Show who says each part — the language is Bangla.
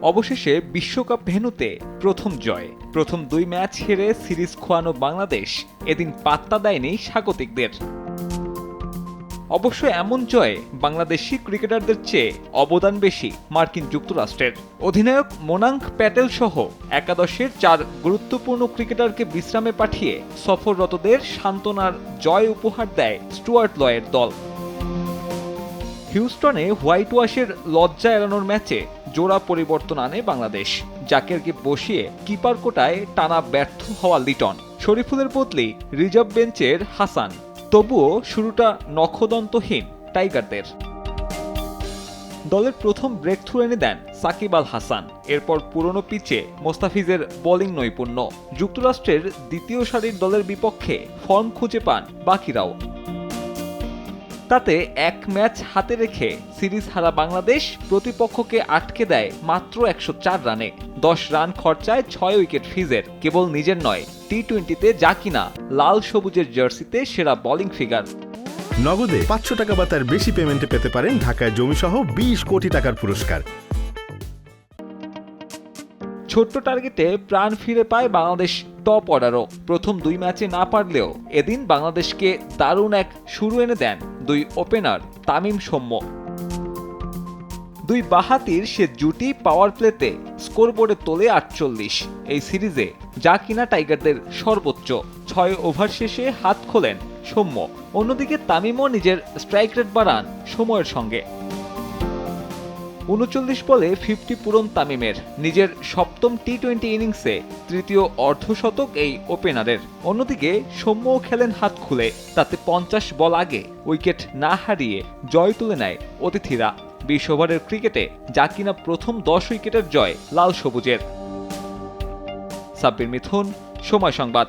Speaker 1: অবশেষে বিশ্বকাপ ভেন্যুতে প্রথম জয়। প্রথম 2 ম্যাচ হেরে সিরিজ খোয়ানো বাংলাদেশ এদিন পাত্তা দেয়নি স্বাগতিকদের। অবশ্য এমন জয়ে বাংলাদেশি ক্রিকেটারদের চেয়ে অবদান বেশি মার্কিন যুক্তরাষ্ট্রের। অধিনায়ক মোনাঙ্ক প্যাটেল সহ একাদশের 4 গুরুত্বপূর্ণ ক্রিকেটারকে বিশ্রামে পাঠিয়ে সফররতদের সান্ত্বনার জয় উপহার দেয় স্টুয়ার্ট লয়ের দল। হিউস্টনে হোয়াইট ওয়াশের লজ্জা এড়ানোর ম্যাচে জোড়া পরিবর্তন আনে বাংলাদেশ। জাকেরকে বসিয়ে কিপার কোটায় টানা ব্যর্থ হওয়া লিটন, শরীফুলের বদলে রিজার্ভ বেঞ্চের হাসান। তবুও শুরুটা নখদন্তহীন টাইগারদের। দলের প্রথম ব্রেক থ্রু এনে দেন সাকিব আল হাসান। এরপর পুরনো পিচে মোস্তাফিজের বোলিং নৈপুণ্য। যুক্তরাষ্ট্রের দ্বিতীয় সারির দলের বিপক্ষে ফর্ম খুঁজে পান বাকিরাও। তাতে এক ম্যাচ হাতে রেখে সিরিজ হারা বাংলাদেশ প্রতিপক্ষকে আটকে দেয় মাত্র 104 রানে। 10 রান খরচায় 6 উইকেট ফিজের। কেবল নিজের নয়, টি-20তে যা কিনা লাল সবুজের জার্সিতে সেরা বোলিং ফিগার।
Speaker 2: নগদে 500 টাকা বা তার বেশি পেমেন্টে পেতে পারেন ঢাকায় জমিসহ 20 কোটি টাকার পুরস্কার।
Speaker 1: ছোট্ট টার্গেটে প্রাণ ফিরে পায় বাংলাদেশ টপ অর্ডারও। প্রথম 2 ম্যাচে না পারলেও এদিন বাংলাদেশকে দারুণ এক শুরু এনে দেন 2 ওপেনার তামিম সৌম্য। 2 বাঁহাতির সে জুটি পাওয়ার প্লেতে স্কোরবোর্ডে তোলে 48। এই সিরিজে যা কিনা টাইগারদের সর্বোচ্চ। 6 ওভার শেষে হাত খোলেন সৌম্য। অন্যদিকে তামিমও নিজের স্ট্রাইক রেট বাড়ান সময়ের সঙ্গে। 39 বলে 50 পূরণ তামিমের। নিজের সপ্তম টি-20 ইনিংসে তৃতীয় অর্ধশতক এই ওপেনারের। অন্যদিকে সৌম্যও খেলেন হাত খুলে। তাতে 50 বল আগে উইকেট না হারিয়ে জয় তুলে নেয় অতিথিরা। 20 ওভারের ক্রিকেটে যা কিনা প্রথম 10 উইকেটের জয় লাল সবুজের। সাব্বির মিথুন, সময় সংবাদ।